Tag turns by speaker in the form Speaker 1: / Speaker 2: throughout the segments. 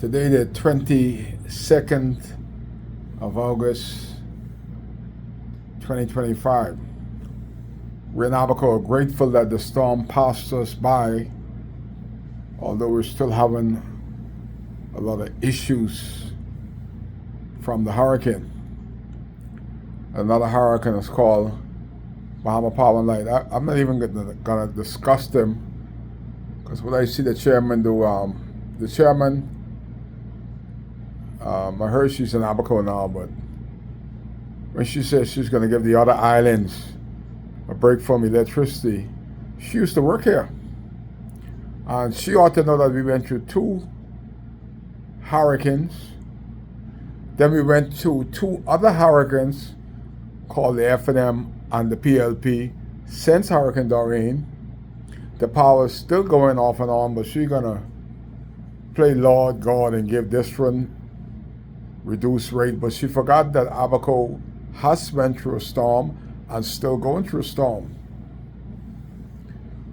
Speaker 1: Today, the 22nd of August, 2025. We're in Abaco grateful that the storm passed us by, although we're still having a lot of issues from the hurricane. Another hurricane is called Bahama Power and Light. I'm not even gonna discuss them, because what I see the chairman do, the chairman, I heard she's in Abaco now, but when she says she's gonna give the other islands a break from electricity, she used to work here. And she ought to know that we went through 2 hurricanes. Then we went through 2 other hurricanes called the F&M and the PLP since Hurricane Doreen. The power is still going off and on, but she's gonna play Lord God and give this one reduced rate. But she forgot that Abaco has went through a storm and still going through a storm.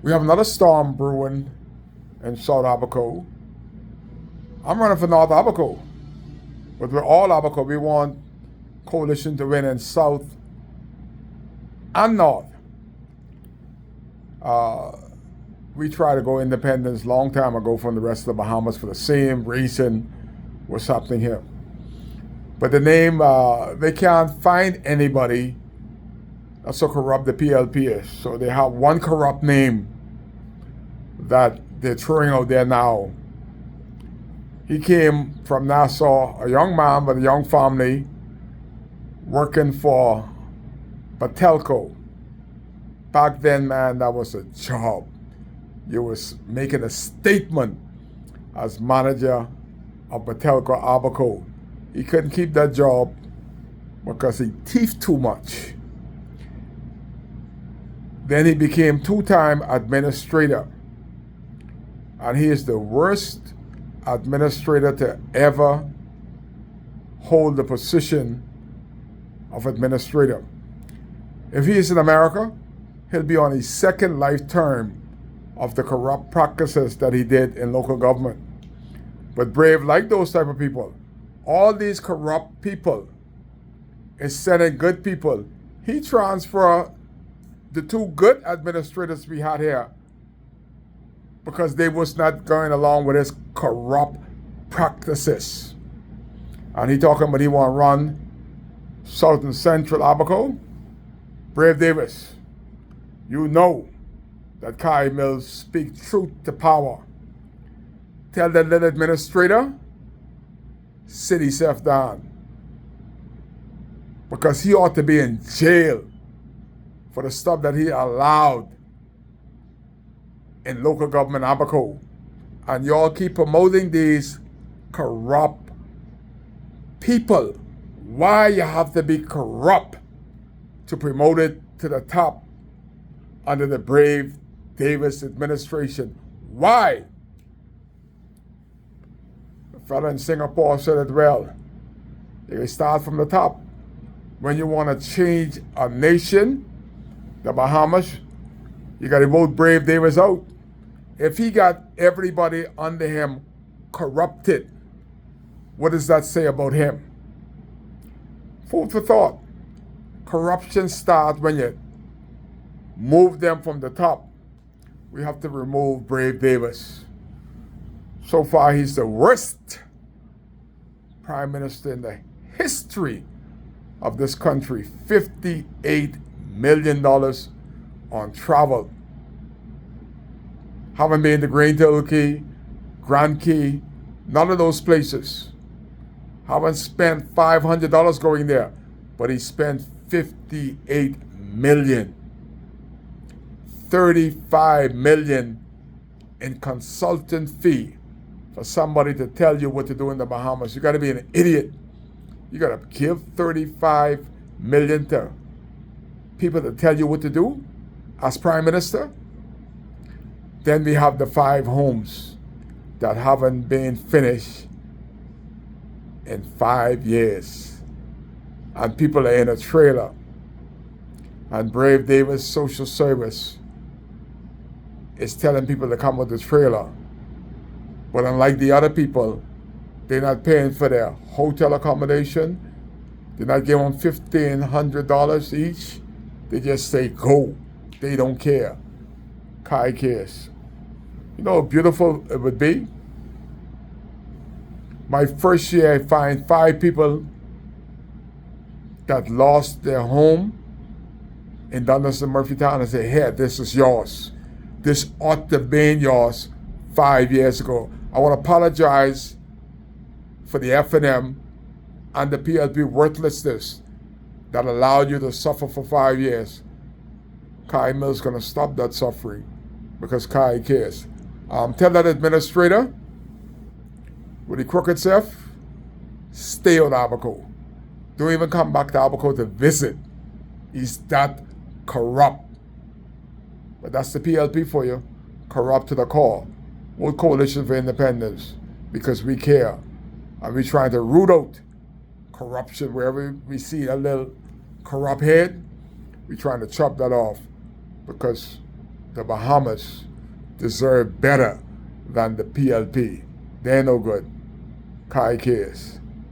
Speaker 1: We have another storm brewing in South Abaco. I'm running for North Abaco, but we're all Abaco. We want coalition to win in South and North. We tried to go independence long time ago from the rest of the Bahamas for the same reason what's happening here. But the name, they can't find anybody that's so corrupt the PLP is. So they have one corrupt name that they're throwing out there now. He came from Nassau, a young man with a young family, working for Batelco. Back then, man, that was a job. You was making a statement as manager of Batelco Abaco. He couldn't keep that job because he thieved too much. Then he became 2-time administrator. And he is the worst administrator to ever hold the position of administrator. If he is in America, he'll be on his 2nd life term of the corrupt practices that he did in local government. But Brave, like those type of people, all these corrupt people is sending good people. He transferred the 2 good administrators we had here because they was not going along with his corrupt practices. And he talking about he want to run South and Central Abaco. Brave Davis, you know that Kai Mills speak truth to power. Tell that little administrator, sit himself down, because he ought to be in jail for the stuff that he allowed in local government Abaco. And y'all keep promoting these corrupt people. Why you have to be corrupt to promote it to the top under the Brave Davis administration? Why? The fellow in Singapore said it well. They start from the top. When you want to change a nation, the Bahamas, you got to vote Brave Davis out. If he got everybody under him corrupted, what does that say about him? Food for thought. Corruption starts when you move them from the top. We have to remove Brave Davis. So far, he's the worst prime minister in the history of this country. $58 million on travel. Haven't been to Green Hill Key, Grand Key, none of those places. Haven't spent $500 going there, but he spent $58 million. $35 million in consultant fee for somebody to tell you what to do in the Bahamas. You got to be an idiot. You got to give $35 million to people to tell you what to do as prime minister. Then we have the 5 homes that haven't been finished in 5 years. And people are in a trailer. And Brave Davis Social Service is telling people to come with the trailer. But unlike the other people, They're not paying for their hotel accommodation. They're not giving them $1,500 each. They just say go. They don't care. Kai cares. You know how beautiful it would be? My first year, I find 5 people that lost their home in Dundas and Murphytown. I say, here, this is yours. This ought to have been yours 5 years ago. I want to apologize for the F&M and the PLP worthlessness that allowed you to suffer for 5 years. Kai Mills going to stop that suffering because Kai cares. Tell that administrator with the crooked self, stay on Abaco. Don't even come back to Abaco to visit. He's that corrupt. But that's the PLP for you. Corrupt to the core. World Coalition for Independence. Because we care. And we're trying to root out corruption wherever we see a little corrupt head. We're trying to chop that off. Because the Bahamas deserve better than the PLP. They're no good. Kai cares.